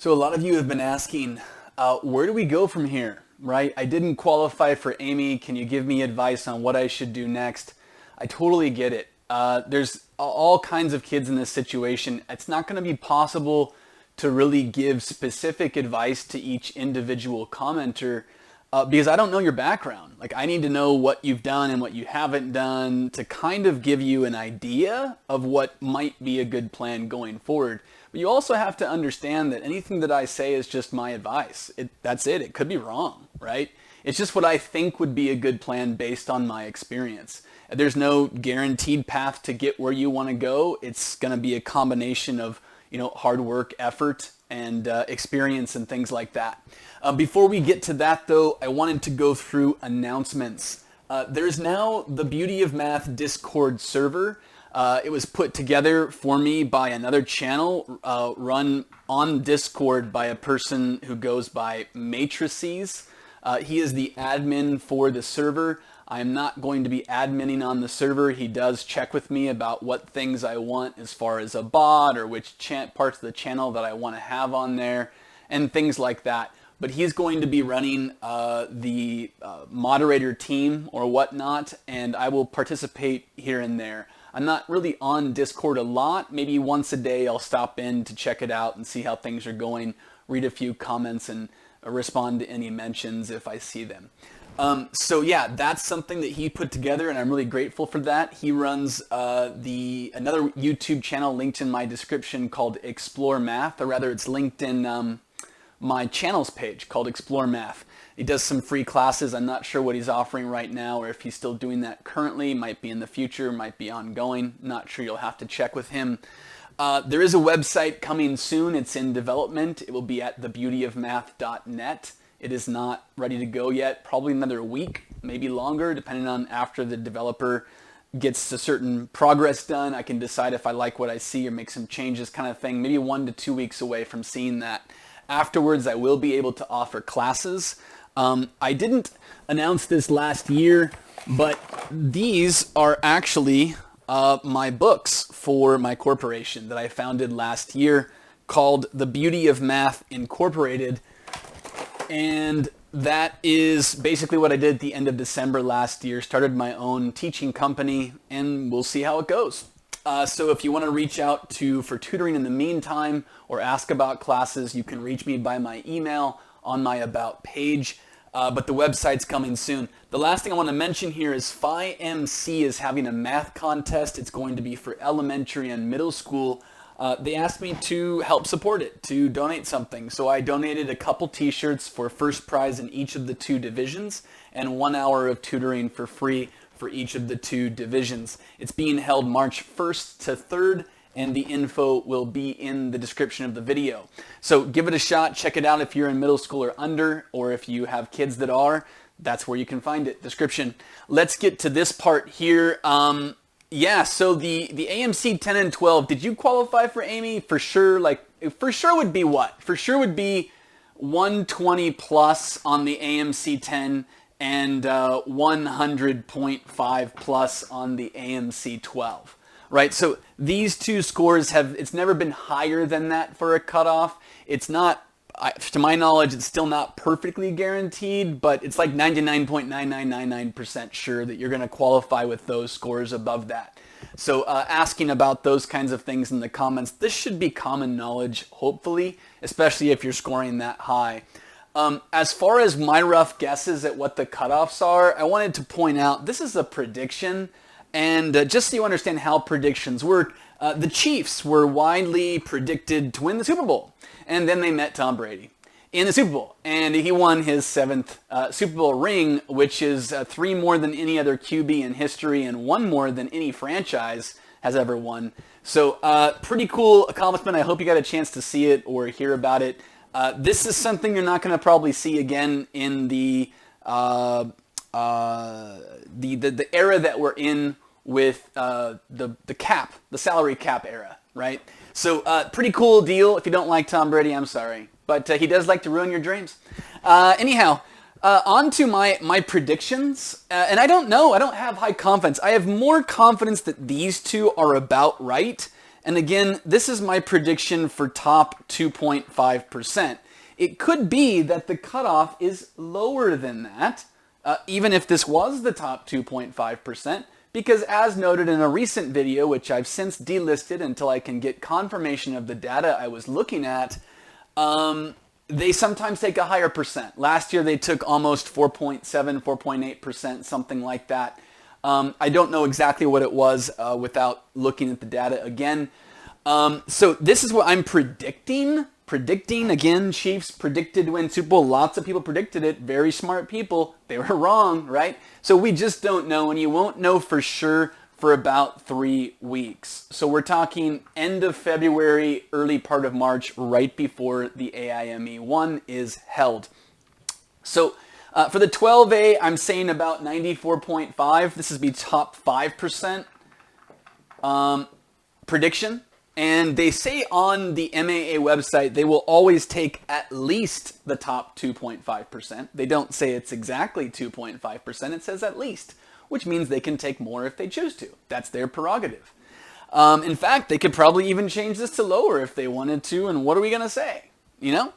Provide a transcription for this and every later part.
So a lot of you have been asking, where do we go from here, right? I didn't qualify for AIME. Can you give me advice on what I should do next? I totally get it. There's all kinds of kids in this situation. It's not going to be possible to really give specific advice to each individual commenter because I don't know your background. Like, I need to know what you've done and what you haven't done to kind of give you an idea of what might be a good plan going forward. But you also have to understand that anything that I say is just my advice. That's it. It could be wrong, right? It's just what I think would be a good plan based on my experience. There's no guaranteed path to get where you want to go. It's going to be a combination of, hard work, effort, and experience and things like that. Before we get to that, though, I wanted to go through announcements. There's now the Beauty of Math Discord server. It was put together for me by another channel run on Discord by a person who goes by Matrices. He is the admin for the server. I'm not going to be adminning on the server. He does check with me about what things I want as far as a bot or which parts of the channel that I want to have on there and things like that. But he's going to be running the moderator team or whatnot, and I will participate here and there. I'm not really on Discord a lot. Maybe once a day I'll stop in to check it out and see how things are going, read a few comments, and respond to any mentions if I see them. So yeah, that's something that he put together, and I'm really grateful for that. He runs another YouTube channel linked in my description called Explore Math, or rather it's linked in my channels page called Explore Math. He does some free classes. I'm not sure what he's offering right now or if he's still doing that currently. Might be in the future, might be ongoing. Not sure. You'll have to check with him. There is a website coming soon. It's in development. It will be at thebeautyofmath.net. It is not ready to go yet. Probably another week, maybe longer, depending on after the developer gets a certain progress done. I can decide if I like what I see or make some changes kind of thing. Maybe 1 to 2 weeks away from seeing that. Afterwards, I will be able to offer classes. I didn't announce this last year, but these are actually my books for my corporation that I founded last year called The Beauty of Math Incorporated. And that is basically what I did at the end of December last year. Started my own teaching company, and we'll see how it goes. So if you want to reach out for tutoring in the meantime or ask about classes, you can reach me by my email on my About page. But the website's coming soon. The last thing I want to mention here is PhiMC is having a math contest. It's going to be for elementary and middle school. They asked me to help support it, to donate something. So I donated a couple t-shirts for first prize in each of the 2 divisions and 1 hour of tutoring for free for each of the 2 divisions. It's being held March 1st to 3rd, and the info will be in the description of the video. So give it a shot. Check it out if you're in middle school or under, or if you have kids that are. That's where you can find it, description. Let's get to this part here. Yeah, so the AMC 10 and 12, did you qualify for AIME? For sure, for sure would be what? For sure would be 120 plus on the AMC 10 and 100.5 plus on the AMC 12. Right, so these 2 scores it's never been higher than that for a cutoff. It's not, to my knowledge, it's still not perfectly guaranteed, but it's like 99.9999% sure that you're going to qualify with those scores above that. So asking about those kinds of things in the comments, this should be common knowledge, hopefully, especially if you're scoring that high. As far as my rough guesses at what the cutoffs are, I wanted to point out this is a prediction. And just so you understand how predictions work, the Chiefs were widely predicted to win the Super Bowl. And then they met Tom Brady in the Super Bowl. And he won his 7th Super Bowl ring, which is 3 more than any other QB in history and 1 more than any franchise has ever won. So pretty cool accomplishment. I hope you got a chance to see it or hear about it. This is something you're not going to probably see again in the era that we're in with the salary cap era, right? So pretty cool deal. If you don't like Tom Brady, I'm sorry. But he does like to ruin your dreams. Anyhow, on to my predictions. And I don't know. I don't have high confidence. I have more confidence that these 2 are about right And again, this is my prediction for top 2.5%. It could be that the cutoff is lower than that, even if this was the top 2.5%, because as noted in a recent video, which I've since delisted until I can get confirmation of the data I was looking at, they sometimes take a higher percent. Last year they took almost 4.7, 4.8%, something like that. I don't know exactly what it was without looking at the data again. So this is what I'm predicting. Again, Chiefs predicted to win Super Bowl. Lots of people predicted it. Very smart people. They were wrong, right? So we just don't know, and you won't know for sure for about 3 weeks. So we're talking end of February, early part of March, right before the AIME 1 is held. So for the 12A, I'm saying about 94.5. This is the top 5% prediction. And they say on the MAA website, they will always take at least the top 2.5%. They don't say it's exactly 2.5%. It says at least, which means they can take more if they choose to. That's their prerogative. In fact, they could probably even change this to lower if they wanted to. And what are we going to say? You know?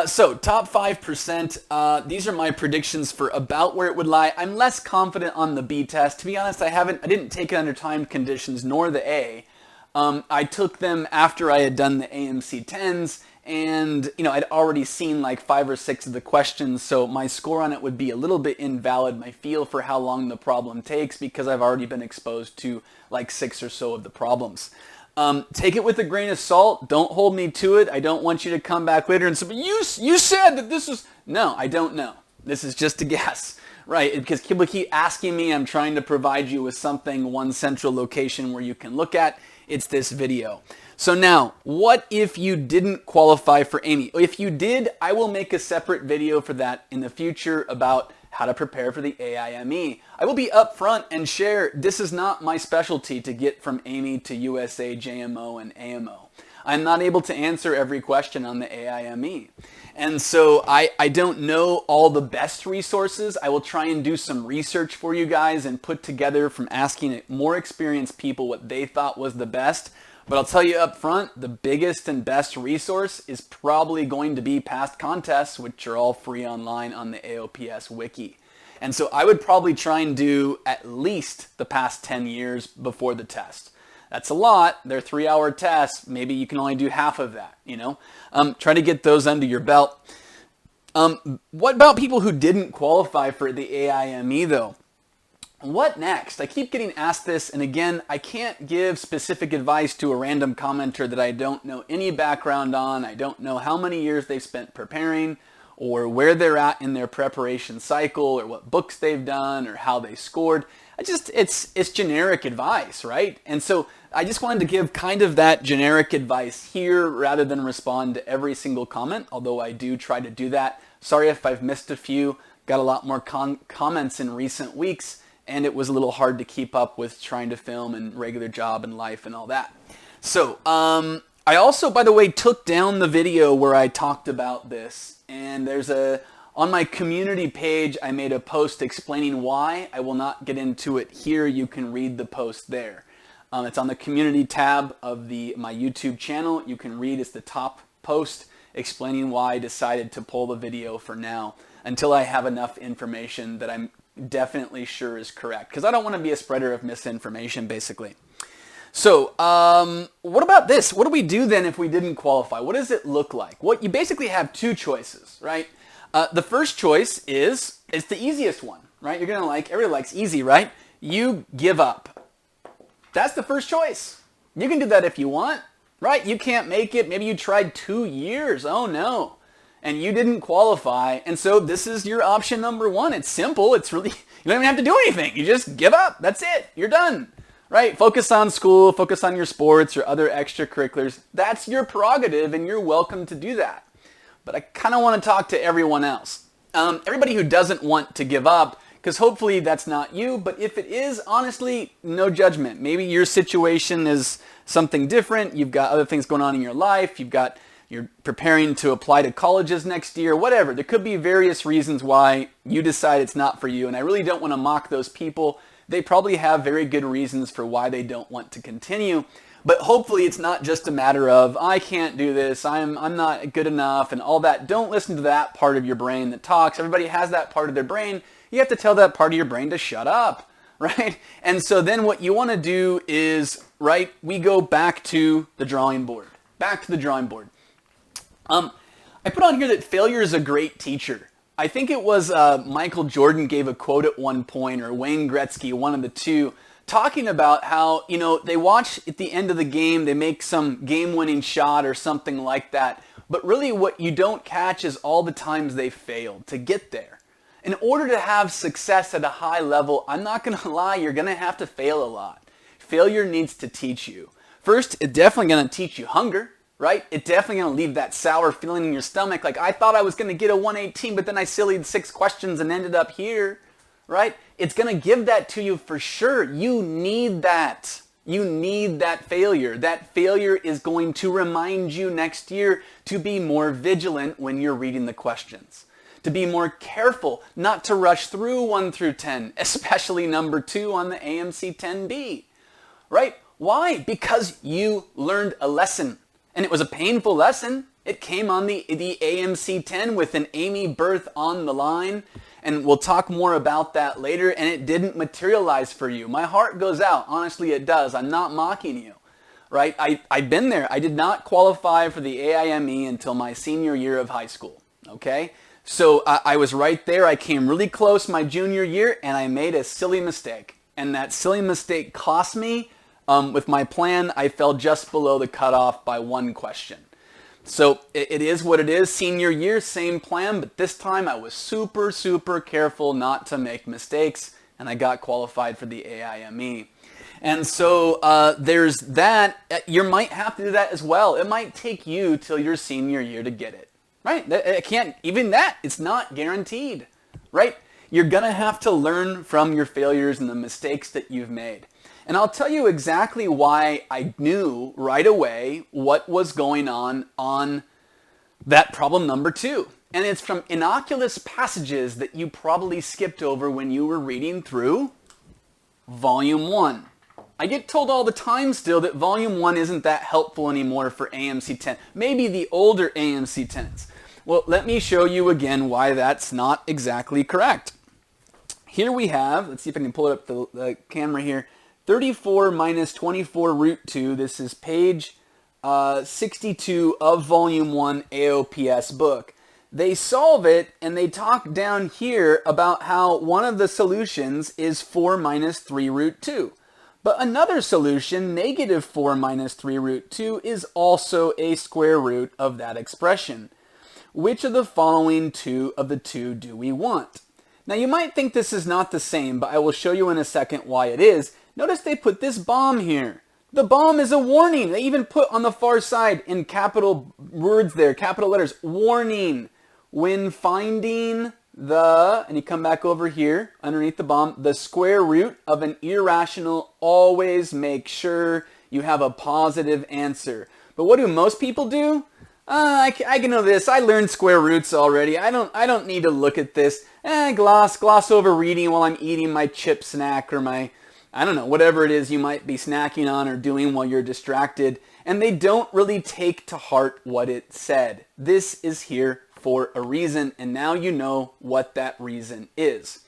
So top 5%, these are my predictions for about where it would lie. I'm less confident on the B test. To be honest, I didn't take it under timed conditions nor the A. I took them after I had done the AMC 10s, and I'd already seen like 5 or 6 of the questions, so my score on it would be a little bit invalid, my feel for how long the problem takes, because I've already been exposed to like 6 or so of the problems. Take it with a grain of salt. Don't hold me to it. I don't want you to come back later and say, but you said that this was... No, I don't know. This is just a guess, right? Because people keep asking me, I'm trying to provide you with something, one central location where you can look at. It's this video. So now, what if you didn't qualify for AIME? If you did, I will make a separate video for that in the future about how to prepare for the AIME. I will be upfront and share this is not my specialty to get from AIME to USA, JMO, and AMO. I'm not able to answer every question on the AIME. And so I don't know all the best resources. I will try and do some research for you guys and put together from asking more experienced people what they thought was the best. But I'll tell you up front, the biggest and best resource is probably going to be past contests, which are all free online on the AOPS wiki. And so I would probably try and do at least the past 10 years before the test. That's a lot. They're 3-hour tests. Maybe you can only do half of that, Try to get those under your belt. What about people who didn't qualify for the AIME though? What next? I keep getting asked this, and again, I can't give specific advice to a random commenter that I don't know any background on. I don't know how many years they've spent preparing, or where they're at in their preparation cycle, or what books they've done, or how they scored. It's generic advice, right? And so I just wanted to give kind of that generic advice here rather than respond to every single comment, although I do try to do that. Sorry if I've missed a few. Got a lot more comments in recent weeks, and it was a little hard to keep up with trying to film and regular job and life and all that. So I also, by the way, took down the video where I talked about this, and on my community page, I made a post explaining why. I will not get into it here. You can read the post there. It's on the community tab of my YouTube channel. You can read, it's the top post explaining why I decided to pull the video for now until I have enough information that I'm definitely sure is correct. Because I don't want to be a spreader of misinformation, basically. So what about this? What do we do then if we didn't qualify? What does it look like? You basically have 2 choices, right? The first choice it's the easiest one, right? You're going to everybody likes easy, right? You give up. That's the first choice. You can do that if you want, right? You can't make it. Maybe you tried 2 years. Oh no. And you didn't qualify. And so this is your option number 1. It's simple. It's really, you don't even have to do anything. You just give up. That's it. You're done, right? Focus on school, focus on your sports or other extracurriculars. That's your prerogative and you're welcome to do that. But I kind of want to talk to everyone else. Everybody who doesn't want to give up, because hopefully that's not you, but if it is, honestly, no judgment. Maybe your situation is something different. You've got other things going on in your life. You're preparing to apply to colleges next year, whatever. There could be various reasons why you decide it's not for you, and I really don't want to mock those people. They probably have very good reasons for why they don't want to continue. But hopefully it's not just a matter of, I can't do this, I'm not good enough, and all that. Don't listen to that part of your brain that talks. Everybody has that part of their brain. You have to tell that part of your brain to shut up, right? And so then what you want to do is, right, we go back to the drawing board. Back to the drawing board. I put on here that failure is a great teacher. I think it was Michael Jordan gave a quote at one point, or Wayne Gretzky, one of the two, talking about how, you know, they watch at the end of the game, they make some game-winning shot or something like that, but really what you don't catch is all the times they failed to get there. In order to have success at a high level, I'm not going to lie, you're going to have to fail a lot. Failure needs to teach you. First, it's definitely going to teach you hunger, right? It's definitely going to leave that sour feeling in your stomach, like I thought I was going to get a 118, but then I sillied 6 questions and ended up here. Right? It's going to give that to you for sure. You need that. You need that failure. That failure is going to remind you next year to be more vigilant when you're reading the questions. To be more careful not to rush through 1 through 10, especially number 2 on the AMC 10B. Right? Why? Because you learned a lesson. And it was a painful lesson. It came on the AMC 10 with an AIME berth on the line. And we'll talk more about that later, and it didn't materialize for you. My heart goes out. Honestly, it does. I'm not mocking you, right? I've been there. I did not qualify for the AIME until my senior year of high school, okay? So I was right there. I came really close my junior year, and I made a silly mistake. And that silly mistake cost me. With my plan, I fell just below the cutoff by 1 question. So it is what it is. Senior year, same plan, but this time I was super, super careful not to make mistakes, and I got qualified for the AIME. And so there's that. You might have to do that as well. It might take you till your senior year to get it, right? It can't, even that, it's not guaranteed, right? You're going to have to learn from your failures and the mistakes that you've made. And I'll tell you exactly why I knew right away what was going on that problem number 2. And it's from innocuous passages that you probably skipped over when you were reading through Volume 1. I get told all the time still that Volume 1 isn't that helpful anymore for AMC 10. Maybe the older AMC 10s. Well, let me show you again why that's not exactly correct. Here we have, let's see if I can pull it up the camera here, 34 minus 24 root 2. This is page 62 of Volume 1 AOPS book. They solve it and they talk down here about how one of the solutions is 4 minus 3 root 2. But another solution, negative 4 minus 3 root 2, is also a square root of that expression. Which of the following two of the two do we want? Now you might think this is not the same, but I will show you in a second why it is. Notice they put this bomb here. The bomb is a warning. They even put on the far side in capital words there, capital letters, warning. When finding the, and you come back over here underneath the bomb, the square root of an irrational, always make sure you have a positive answer. But what do most people do? I can know this. I learned square roots already. I don't need to look at this. Gloss over reading while I'm eating my chip snack or my, I don't know, whatever it is you might be snacking on or doing while you're distracted. And they don't really take to heart what it said. This is here for a reason, and now you know what that reason is.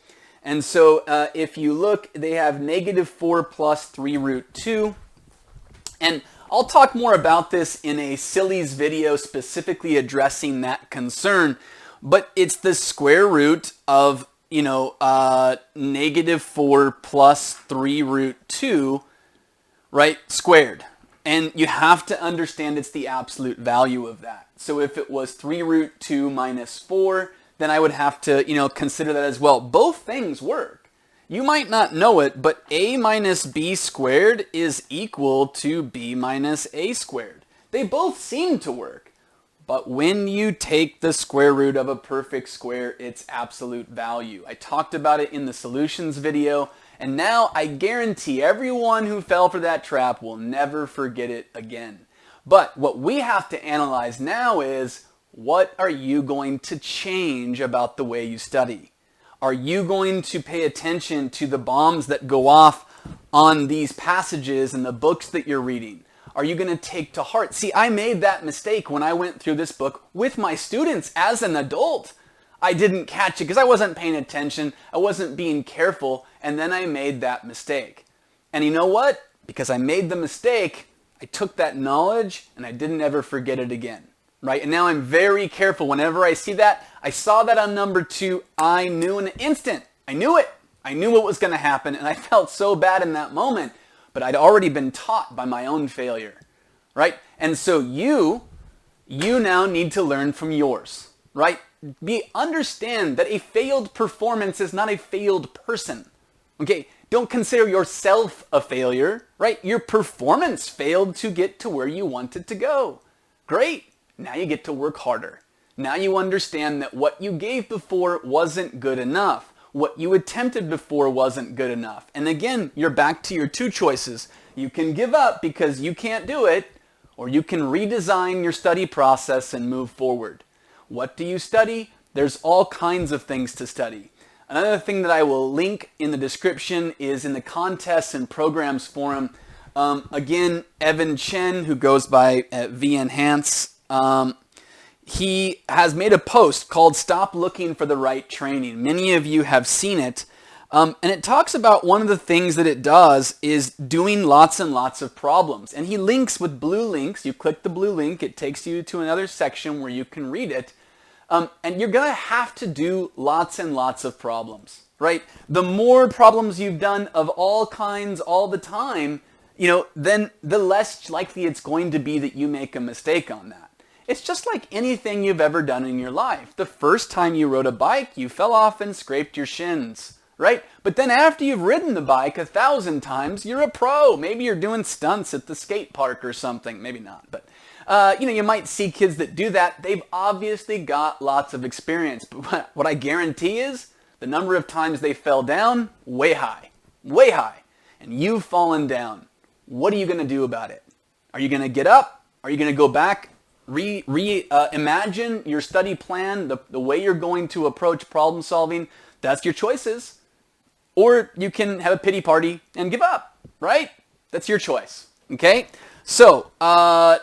And so if you look, they have negative 4 plus 3 root 2. And I'll talk more about this in a sillies video specifically addressing that concern. But it's the square root of, negative 4 plus 3 root 2, right, squared. And you have to understand it's the absolute value of that. So if it was 3 root 2 minus 4, then I would have to, consider that as well. Both things work. You might not know it, but a minus b squared is equal to b minus a squared. They both seem to work. But when you take the square root of a perfect square, it's absolute value. I talked about it in the solutions video, and now I guarantee everyone who fell for that trap will never forget it again. But what we have to analyze now is, what are you going to change about the way you study? Are you going to pay attention to the bombs that go off on these passages in the books that you're reading? are you going to take to heart? See, I made that mistake when I went through this book with my students as an adult. I didn't catch it because I wasn't paying attention. I wasn't being careful. And then I made that mistake. And you know what? Because I made the mistake, I took that knowledge and I didn't ever forget it again. Right? And now I'm very careful. Whenever I see that, I saw that on number 2, I knew in an instant. I knew it. I knew what was going to happen, and I felt so bad in that moment, but I'd already been taught by my own failure. Right? And so you now need to learn from yours. Right? Understand that a failed performance is not a failed person. Okay? Don't consider yourself a failure. Right? Your performance failed to get to where you wanted to go. Great. Now you get to work harder. Now you understand that what you gave before wasn't good enough. What you attempted before wasn't good enough. And again, you're back to your 2 choices. You can give up because you can't do it, or you can redesign your study process and move forward. What do you study? There's all kinds of things to study. Another thing that I will link in the description is in the contests and programs forum. Again, Evan Chen, who goes by VEnhance, he has made a post called Stop Looking for the Right Training. Many of you have seen it. And it talks about one of the things that it does is doing lots and lots of problems. And he links with blue links. You click the blue link, it takes you to another section where you can read it. And you're going to have to do lots and lots of problems, right? The more problems you've done of all kinds all the time, then the less likely it's going to be that you make a mistake on that. It's just like anything you've ever done in your life. The first time you rode a bike, you fell off and scraped your shins, right? But then after you've ridden the bike 1,000 times, you're a pro. Maybe you're doing stunts at the skate park or something. Maybe not, but you might see kids that do that. They've obviously got lots of experience. But what I guarantee is the number of times they fell down, way high, way high. And you've fallen down. What are you going to do about it? Are you going to get up? Are you going to go back? Imagine your study plan, the way you're going to approach problem solving. That's your choices. Or you can have a pity party and give up, right? That's your choice, okay? So,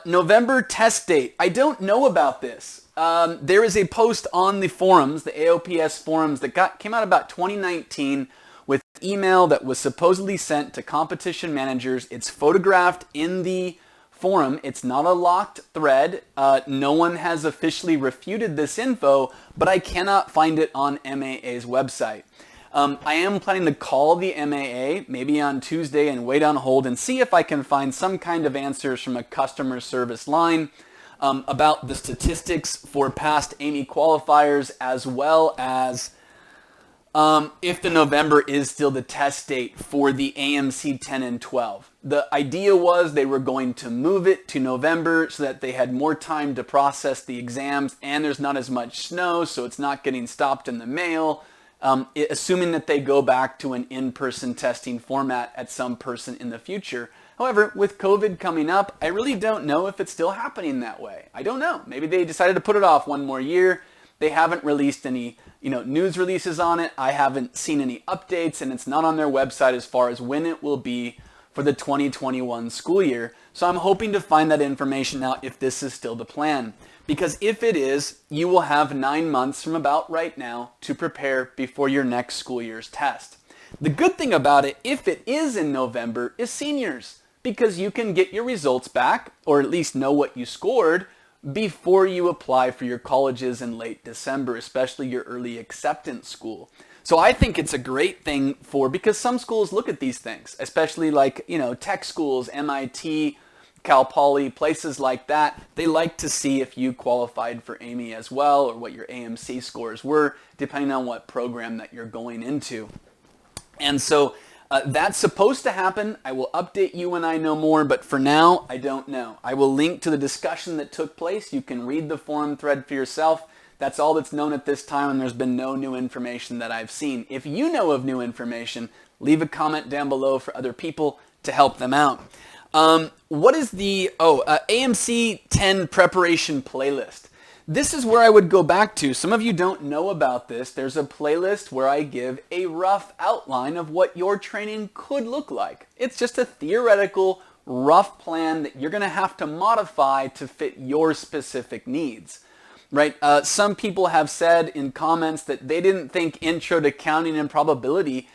November test date. I don't know about this. There is a post on the forums, the AOPS forums, that came out about 2019 with email that was supposedly sent to competition managers. It's photographed in the forum. It's not a locked thread. No one has officially refuted this info, but I cannot find it on MAA's website. I am planning to call the MAA maybe on Tuesday and wait on hold and see if I can find some kind of answers from a customer service line about the statistics for past AIME qualifiers, as well as if the November is still the test date for the AMC 10 and 12. The idea was they were going to move it to November so that they had more time to process the exams, and there's not as much snow, so it's not getting stopped in the mail, assuming that they go back to an in-person testing format at some person in the future. However, with COVID coming up, I really don't know if it's still happening that way. I don't know. Maybe they decided to put it off one more year. They haven't released any news releases on it. I haven't seen any updates, and it's not on their website as far as when it will be for the 2021 school year. So I'm hoping to find that information out if this is still the plan. Because if it is, you will have 9 months from about right now to prepare before your next school year's test. The good thing about it, if it is in November, is seniors, because you can get your results back, or at least know what you scored, before you apply for your colleges in late December, especially your early acceptance school. So I think it's a great thing because some schools look at these things, especially like, tech schools, MIT, Cal Poly, places like that. They like to see if you qualified for AIME as well, or what your AMC scores were, depending on what program that you're going into. And so that's supposed to happen. I will update you when I know more, but for now, I don't know. I will link to the discussion that took place. You can read the forum thread for yourself. That's all that's known at this time, and there's been no new information that I've seen. If you know of new information, leave a comment down below for other people to help them out. What is the AMC 10 preparation playlist? This is where I would go back to. Some of you don't know about this. There's a playlist where I give a rough outline of what your training could look like. It's just a theoretical rough plan that you're going to have to modify to fit your specific needs. Right? Some people have said in comments that they didn't think Intro to Counting and Probability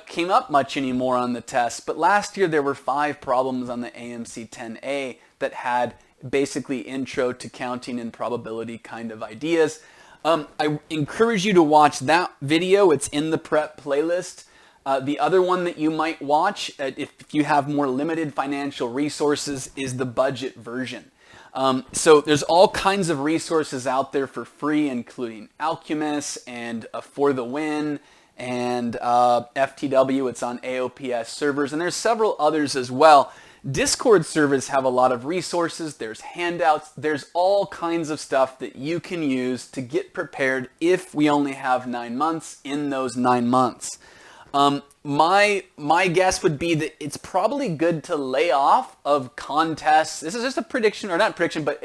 came up much anymore on the test, but last year there were 5 problems on the AMC 10A that had basically Intro to Counting and Probability kind of ideas. I encourage you to watch that video. It's in the prep playlist. The other one that you might watch, if you have more limited financial resources, is the budget version. So there's all kinds of resources out there for free, including Alcumus and For the Win and FTW. It's on AOPS servers, and there's several others as well. Discord servers have a lot of resources. There's handouts. There's all kinds of stuff that you can use to get prepared if we only have 9 months in those 9 months. My guess would be that it's probably good to lay off of contests. This is just a prediction, or not prediction, but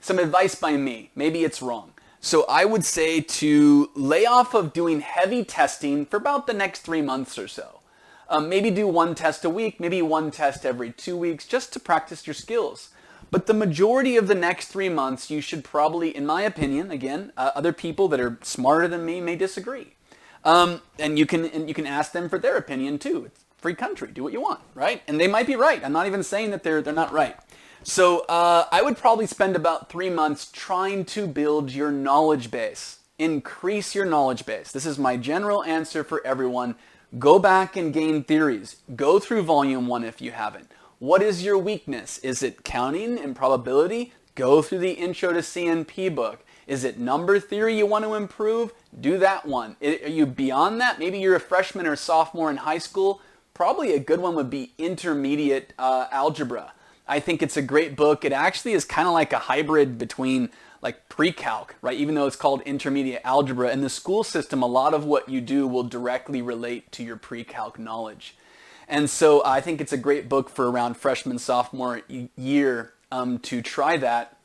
some advice by me. Maybe it's wrong. So I would say to lay off of doing heavy testing for about the next 3 months or so. Maybe do 1 test a week, maybe 1 test every 2 weeks, just to practice your skills. But the majority of the next 3 months, you should probably, in my opinion, again, other people that are smarter than me may disagree. And you can ask them for their opinion too. It's a free country. Do what you want, right? And they might be right. I'm not even saying that they're not right. So I would probably spend about 3 months trying to build your knowledge base. Increase your knowledge base. This is my general answer for everyone. Go back and gain theories. Go through volume 1 if you haven't. What is your weakness? Is it counting and probability? Go through the Intro to CNP book. Is it number theory you want to improve? Do that one. Are you beyond that? Maybe you're a freshman or sophomore in high school. Probably a good one would be intermediate algebra. I think it's a great book. It actually is kind of like a hybrid between like pre-calc, right? Even though it's called intermediate algebra. In the school system, a lot of what you do will directly relate to your pre-calc knowledge. And so I think it's a great book for around freshman, sophomore year to try that.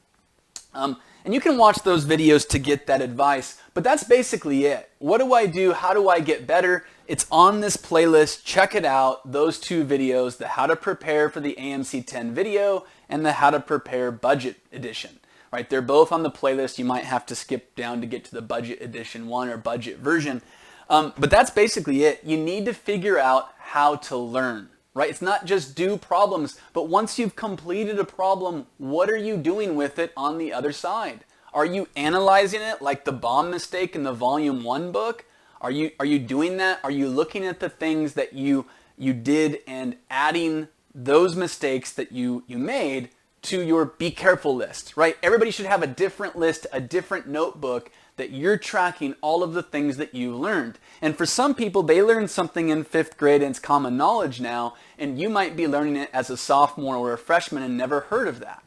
And you can watch those videos to get that advice, but that's basically it. What do I do? How do I get better? It's on this playlist. Check it out. Those 2 videos, the How to Prepare for the AMC 10 video and the How to Prepare Budget Edition. Right? They're both on the playlist. You might have to skip down to get to the Budget Edition 1 or Budget version. But that's basically it. You need to figure out how to learn. Right? It's not just do problems, but once you've completed a problem, what are you doing with it on the other side? Are you analyzing it like the bomb mistake in the volume 1 book? Are you doing that? Are you looking at the things that you did and adding those mistakes that you made to your be careful list, right? Everybody should have a different list, a different notebook that you're tracking all of the things that you learned. And for some people, they learned something in 5th grade and it's common knowledge now, and you might be learning it as a sophomore or a freshman and never heard of that.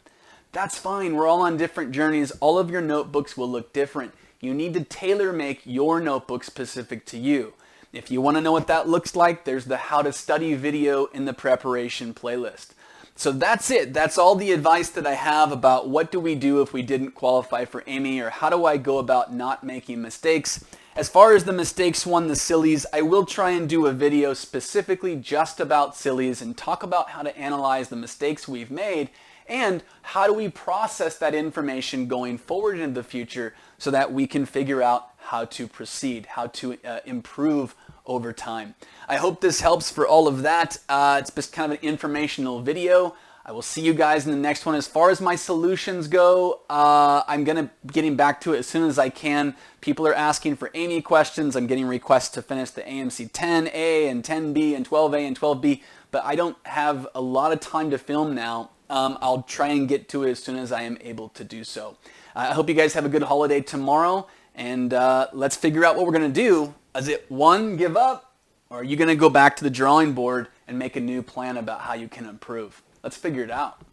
That's fine. We're all on different journeys. All of your notebooks will look different. You need to tailor make your notebook specific to you. If you want to know what that looks like, there's the How to Study video in the preparation playlist. So that's it. That's all the advice that I have about what do we do if we didn't qualify for AIME, or how do I go about not making mistakes. As far as the mistakes one, the sillies, I will try and do a video specifically just about sillies and talk about how to analyze the mistakes we've made and how do we process that information going forward into the future so that we can figure out how to proceed, how to improve over time. I hope this helps for all of that. It's just kind of an informational video. I will see you guys in the next one. As far as my solutions go, I'm going to be getting back to it as soon as I can. People are asking for AIME questions. I'm getting requests to finish the AMC 10A and 10B and 12A and 12B, but I don't have a lot of time to film now. I'll try and get to it as soon as I am able to do so. I hope you guys have a good holiday tomorrow, and let's figure out what we're going to do. Is it 1, give up, or are you going to go back to the drawing board and make a new plan about how you can improve? Let's figure it out.